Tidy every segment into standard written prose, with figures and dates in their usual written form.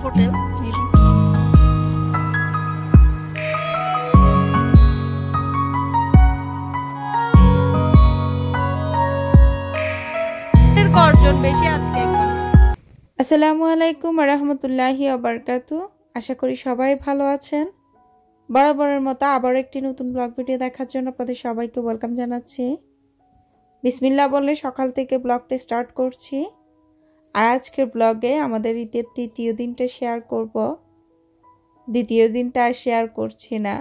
Hotel. গর্জন বেশি আজকে। আসসালামু আলাইকুম ওয়া রাহমাতুল্লাহি ওয়া বারাকাতুহু। আশা করি সবাই ভালো আছেন। বরাবরের মতো আবার একটি নতুন ব্লগ ভিডিও দেখার জন্য আপনাদের সবাইকে ওয়েলকাম জানাচ্ছি। বিসমিল্লাহ বলে সকাল থেকে ব্লগটা স্টার্ট করছি। আর আজকের ব্লগে আমাদের ঈদের তৃতীয় দিনটা শেয়ার করব। দ্বিতীয় দিনটা আর শেয়ার করছি না,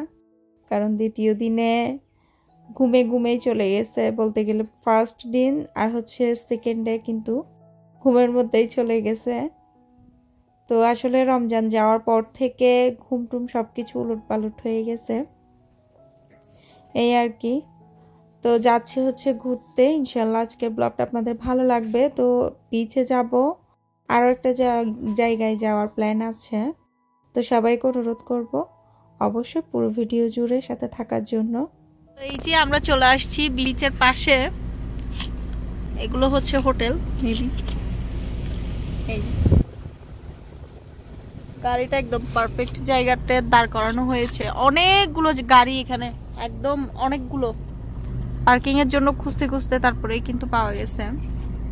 কারণ দ্বিতীয় দিনে ঘুমেই চলে গেছে বলতে গেলে। ফার্স্ট দিন আর হচ্ছে সেকেন্ড ডে কিন্তু ঘুমের মধ্যেই চলে গেছে। তো আসলে রমজান যাওয়ার পর থেকে ঘুমটুম সব কিছু উলটপালট হয়ে গেছে, এই আর কি। তো যাচ্ছি হচ্ছে ঘুরতে, ইনশাল্লাহ আজকের ব্লগটা আপনাদের ভালো লাগবে। তো বিচে যাব, আরও একটা জায়গায় যাওয়ার প্ল্যান আছে। তো সবাইকে অনুরোধ করব অবশ্যই পুরো ভিডিও জুড়ে সাথে থাকার জন্য। এই যে আমরা চলে আসছি বিচের পাশে, এগুলো হচ্ছে হোটেল। এই যে গাড়িটা একদম পারফেক্ট জায়গাতে দাঁড় করানো হয়েছে। অনেকগুলো গাড়ি এখানে, একদম অনেকগুলো। পার্কিং এর জন্য খুঁজতে খুঁজতে তারপরেই কিন্তু পাওয়া গেছে।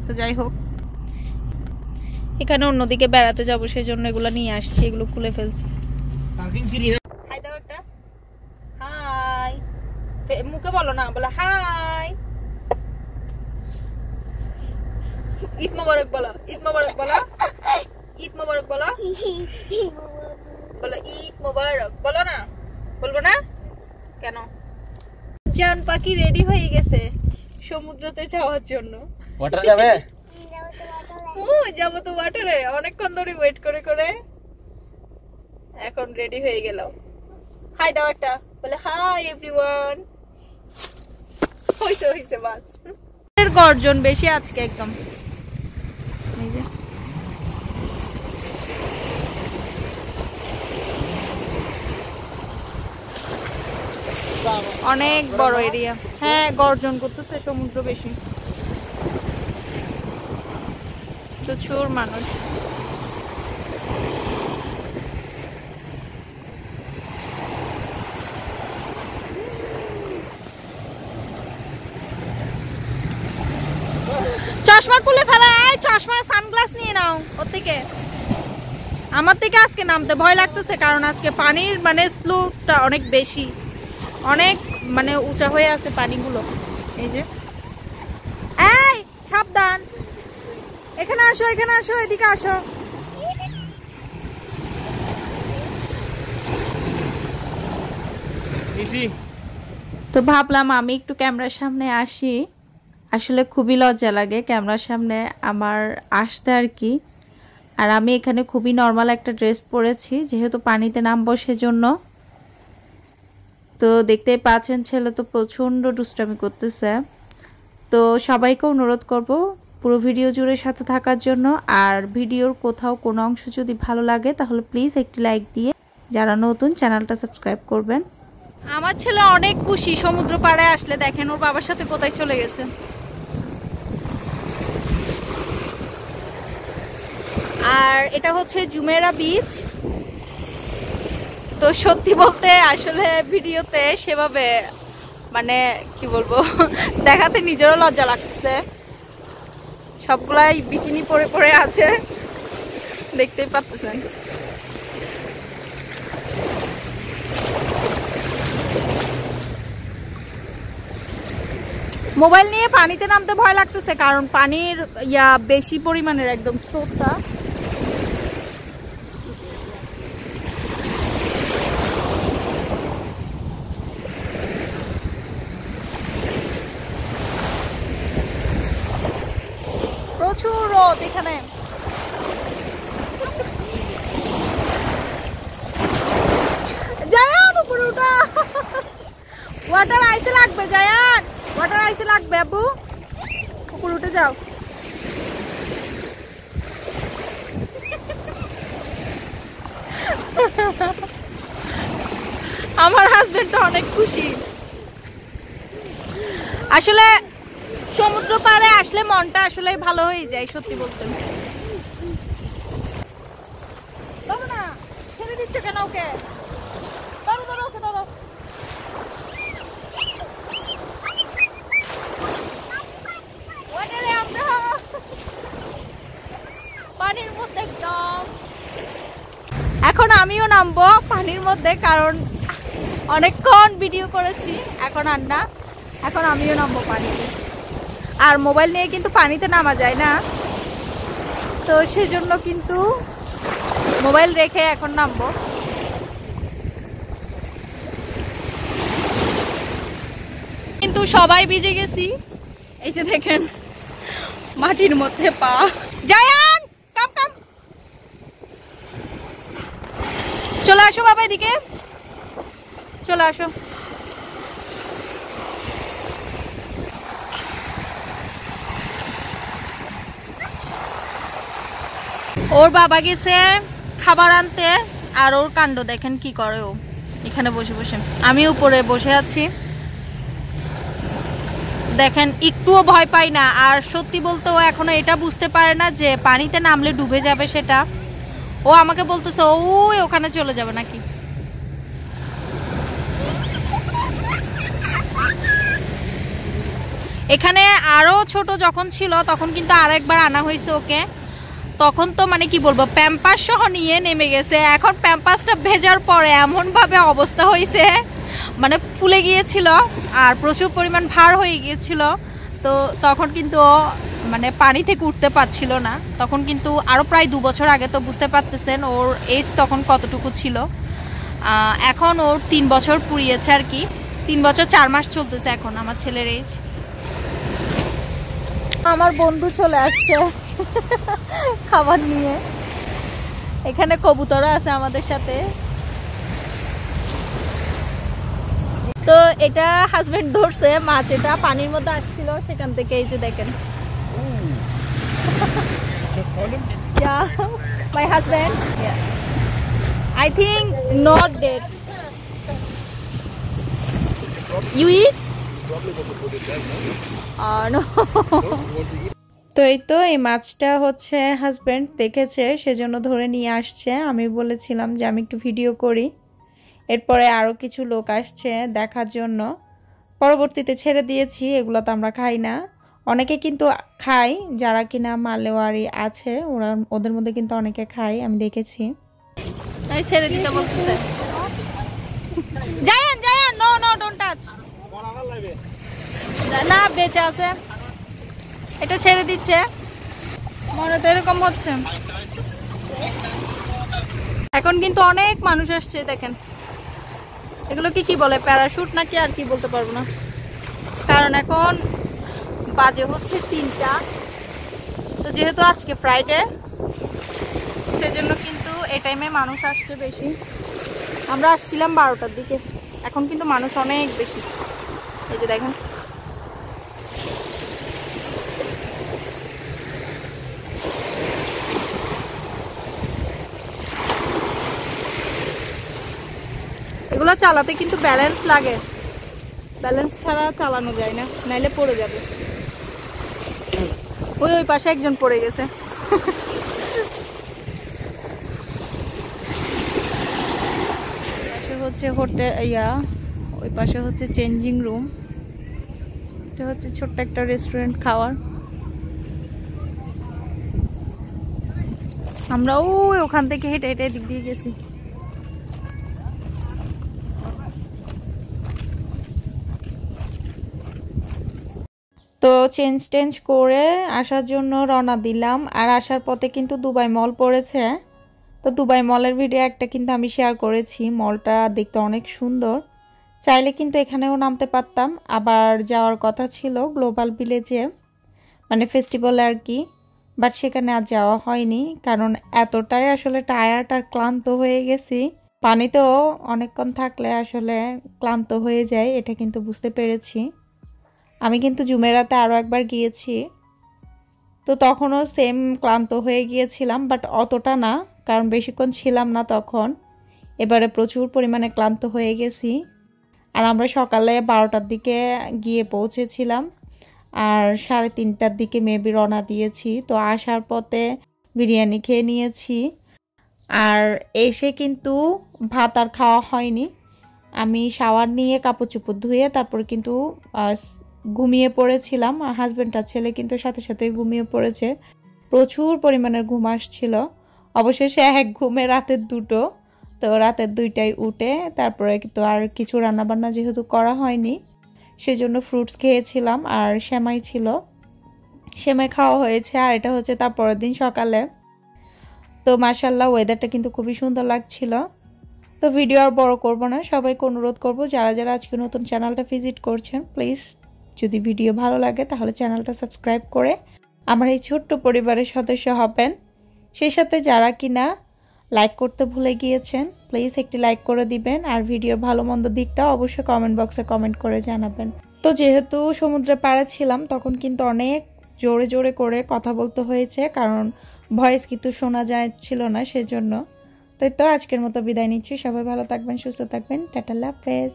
তো যাই হোক, এখানে অন্যদিকে বেড়াতে যাবো, সেই জন্য এগুলো নিয়ে আসছি, এগুলো খুলে ফেলছি। হাই দাও একটা, হাই। মুখে বলো না, বলো হাই। ঈদ মোবারক বলো, ঈদ মোবারক বলো, ঈদ মোবারক বলো, বলো ঈদ মোবারক বলো না, বলবো না কেন? জান পাখি রেডি হয়ে গেছে সমুদ্রতে যাওয়ার জন্য। ওয়াটার যাবে? ও যাবো তো ওয়াটারে, অনেকক্ষণ ধরে ওয়েট করে করে এখন রেডি হয়ে গেল। হাই দাও একটা, বলে হাই এভরিওয়ান। হইছে হইছে বাস। এর গর্জন বেশি আজকে একদম। এই যে অনেক বড় এরিয়া। হ্যাঁ, গর্জন করতেছে সমুদ্র বেশি, প্রচুর মানুষ। চশমা খুলে ফেলা, চশমা সানগ্লাস নিয়ে নাও ওর থেকে। আমার থেকে আজকে নামতে ভয় লাগতেছে, কারণ আজকে পানির মানে স্লোটা অনেক বেশি, অনেক মানে উঁচা হয়ে আছে পানিগুলো। এই যে এই সাবধান, এখানে আসো, এখানে আসো, এদিকে আসো। তো ভাবলাম আমি একটু ক্যামেরার সামনে আসি। আসলে খুবই লজ্জা লাগে ক্যামেরার সামনে আমার আসতে আর কি। আর আমি এখানে খুবই নর্মাল একটা ড্রেস পরেছি, যেহেতু পানিতে নামবো সেজন্য। তো দেখতেই পাচ্ছেন ছেলে তো প্রচণ্ড দুষ্টামি করতেছে। তো সবাইকে অনুরোধ করব পুরো ভিডিও জুড়ে সাথে থাকার জন্য। আর ভিডিওর কোথাও কোনো অংশ যদি ভালো লাগে তাহলে প্লিজ একটি লাইক দিয়ে যারা নতুন চ্যানেলটা সাবস্ক্রাইব করবেন। আমার ছেলে অনেক খুশি সমুদ্র পাড়ে আসলে। দেখেন ওর বাবার সাথে কোথায় চলে গেছে। আর এটা হচ্ছে জুমেরা বিচ। তো সত্যি বলতে আসলে ভিডিওতে সেভাবে মানে কি বলবো দেখাতে নিজেরও লজ্জা লাগছে। সবগুলাই বিকিনি পরে পরে আছে, দেখতেই পাচ্ছেন। মোবাইল নিয়ে পানিতে নামতে ভয় লাগতেছে, কারণ পানির বেশি পরিমাণের একদম স্রোতটা। প্রচুর রোদ এখানে। জায়ান উপরে উঠা, ওয়াটার আইসে লাগবে। জায়ান ওয়াটার আইসে লাগবে, আবু উপরে উঠে যাও। আমার হাজবেন্ড তো অনেক খুশি। আসলে সমুদ্র পাড়ে আসলে মনটা আসলে ভালো হয়ে যায়, সত্যি বলতে। দিচ্ছ কেন ওকে? ধরো ধরো ওকে ধরো। ওয়াটারে আমরা পানির মধ্যে একদম। এখন আমিও নামবো পানির মধ্যে, কারণ অনেকক্ষণ ভিডিও করেছি, এখন আর না, এখন আমিও নামবো পানিতে। আর মোবাইল নিয়ে কিন্তু পানিতে নামা যায় না, তো সেজন্য কিন্তু মোবাইল রেখে এখন নামবো। কিন্তু সবাই ভিজে গেছি, এই যে দেখেন মাটির মধ্যে পা। জায়ান কাম কাম, চলে আসো বাবা এদিকে, চলে আসো। ওর বাবা গেছে খাবার আনতে, আর ওর কাণ্ড দেখেন কি করে ও এখানে বসে বসে। আমি উপরে বসে আছি, দেখেন একটুও ভয় পাই না। আর সত্যি বলতে ও এখনো এটা বুঝতে পারে না যে পানিতে নামলে ডুবে যাবে সেটা। ও আমাকে বলতেছে ওই ওখানে চলে যাবে নাকি। এখানে আরো ছোট যখন ছিল তখন কিন্তু আরেকবার আনা হয়েছে ওকে, তখন তো মানে কি বলবো প্যাম্পাস সহ নিয়ে নেমে গেছে। এখন প্যাম্পাসটা ভেজার পরে এমন ভাবে অবস্থা হয়েছে, মানে ফুলে গিয়েছিল আর প্রচুর পরিমাণ ভার হয়ে গিয়েছিল। তো তখন কিন্তু মানে পানি থেকে উঠতে পারছিল না। তখন কিন্তু আরো প্রায় 2 বছর আগে, তো বুঝতে পারতেছেন ওর এজ তখন কতটুকু ছিল। এখন ওর 3 বছর পুড়িয়েছে আর কি, 3 বছর 4 মাস চলতেছে এখন আমার ছেলের এজ। আমার বন্ধু চলে আসছে খাবার নিয়ে, এখানে কবুতরও আছে আমাদের সাথে। তো এটা হাজবেন্ড ধরছে মাছ, এটা পানির মধ্যে আসছিল সেখান থেকে, এই যে দেখেন। Yeah, my husband. Yeah, I think not dead. You eat? No. তো এই তো এই মাছটা হচ্ছে হাজবেন্ড দেখেছে, সেজন্য ধরে নিয়ে আসছে। আমি বলেছিলাম যে আমি একটু ভিডিও করি, এরপরে আরও কিছু লোক আসছে দেখার জন্য। পরবর্তীতে ছেড়ে দিয়েছি, এগুলো তো আমরা খাই না। অনেকে কিন্তু খায়, যারা কিনা মালয়েশিয়ারি আছে ওরা, ওদের মধ্যে কিন্তু অনেকে খায়, আমি দেখেছি। তাই ছেড়ে দিতে বলতেছে। Zayan Zayan no no don't touch, না বেঁচে আছে, এটা ছেড়ে দিচ্ছে। মনে তো এরকম হচ্ছে। এখন কিন্তু অনেক মানুষ আসছে দেখেন। এগুলো কি বলে প্যারাশুট নাকি আর কি বলতে পারবো না, কারণ এখন বাজে হচ্ছে 3টা। তো যেহেতু আজকে ফ্রাইডে, সেজন্য কিন্তু এই টাইমে মানুষ আসছে বেশি। আমরা আসছিলাম 12টার দিকে, এখন কিন্তু মানুষ অনেক বেশি। এই যে দেখেন, এগুলো চালাতে কিন্তু ব্যালেন্স লাগে, ব্যালেন্স ছাড়া চালানো যায় না, নাইলে পড়ে যাবে। ওই ওই পাশে একজন পড়ে গেছে। হচ্ছে হোটেল, ওই পাশে হচ্ছে চেঞ্জিং রুম, এটা হচ্ছে ছোট্ট একটা রেস্টুরেন্ট খাওয়ার। আমরা ওই ওখান থেকে হেঁটে হেঁটে দিক দিয়ে গেছি। তো চেঞ্জ করে আসার জন্য রওনা দিলাম। আর আসার পথে কিন্তু দুবাই মল পড়েছে, তো দুবাই মলের ভিডিও একটা কিন্তু আমি শেয়ার করেছি। মলটা দেখতে অনেক সুন্দর, চাইলে কিন্তু এখানেও নামতে পারতাম। আবার যাওয়ার কথা ছিল গ্লোবাল ভিলেজে, মানে ফেস্টিভ্যালে আর কি, বাট সেখানে আর যাওয়া হয়নি, কারণ এতটাই আসলে টায়ার্ড আর ক্লান্ত হয়ে গেছি। পানিতেও অনেকক্ষণ থাকলে আসলে ক্লান্ত হয়ে যায়, এটা কিন্তু বুঝতে পেরেছি। আমি কিন্তু জুমেরাতে আরও একবার গিয়েছি, তো তখনও সেম ক্লান্ত হয়ে গিয়েছিলাম, বাট অতটা না, কারণ বেশিক্ষণ ছিলাম না তখন। এবারে প্রচুর পরিমাণে ক্লান্ত হয়ে গেছি। আর আমরা সকালে 12টার দিকে গিয়ে পৌঁছেছিলাম, আর 3:30টার দিকে মেবি রওনা দিয়েছি। তো আসার পথে বিরিয়ানি খেয়ে নিয়েছি। আর এসে কিন্তু ভাত আর খাওয়া হয়নি। আমি শাওয়ার নিয়ে কাপড় চোপড় ধুয়ে তারপর কিন্তু ঘুমিয়ে পড়েছিলাম। আর হাজব্যান্ড আর ছেলে কিন্তু সাথে সাথে ঘুমিয়ে পড়েছে। প্রচুর পরিমাণের ঘুম আসছিল। অবশেষে এক ঘুমে রাতের 2টো, তো রাতের 2টায় উঠে তারপরে কিন্তু আর কিছু রান্নাবান্না যেহেতু করা হয়নি সেজন্য ফ্রুটস খেয়েছিলাম আর সেমাই ছিল, সেমাই খাওয়া হয়েছে। আর এটা হচ্ছে তার পরের দিন সকালে। তো মাশাআল্লাহ ওয়েদারটা কিন্তু খুবই সুন্দর লাগছিল। তো ভিডিও আর বড় করব না, সবাইকে অনুরোধ করব যারা যারা আজকে নতুন চ্যানেলটা ভিজিট করছেন প্লিজ যদি ভিডিও ভালো লাগে তাহলে চ্যানেলটা সাবস্ক্রাইব করে আমার এই ছোট্ট পরিবারের সদস্য হবেন। সেই সাথে যারা কিনা লাইক করতে ভুলে গিয়েছেন প্লিজ একটি লাইক করে দিবেন। আর ভিডিওর ভালো মন্দ দিকটা অবশ্যই কমেন্ট বক্সে কমেন্ট করে জানাবেন। তো যেহেতু সমুদ্রের পাড়ে ছিলাম তখন কিন্তু অনেক জোরে জোরে করে কথা বলতে হয়েছে, কারণ ভয়েস কিন্তু শোনা যাচ্ছিল না সেজন্য। তো আজকের মতো বিদায় নিচ্ছি। সবাই ভালো থাকবেন, সুস্থ থাকবেন। টাটা, আল্লাহ হাফেজ।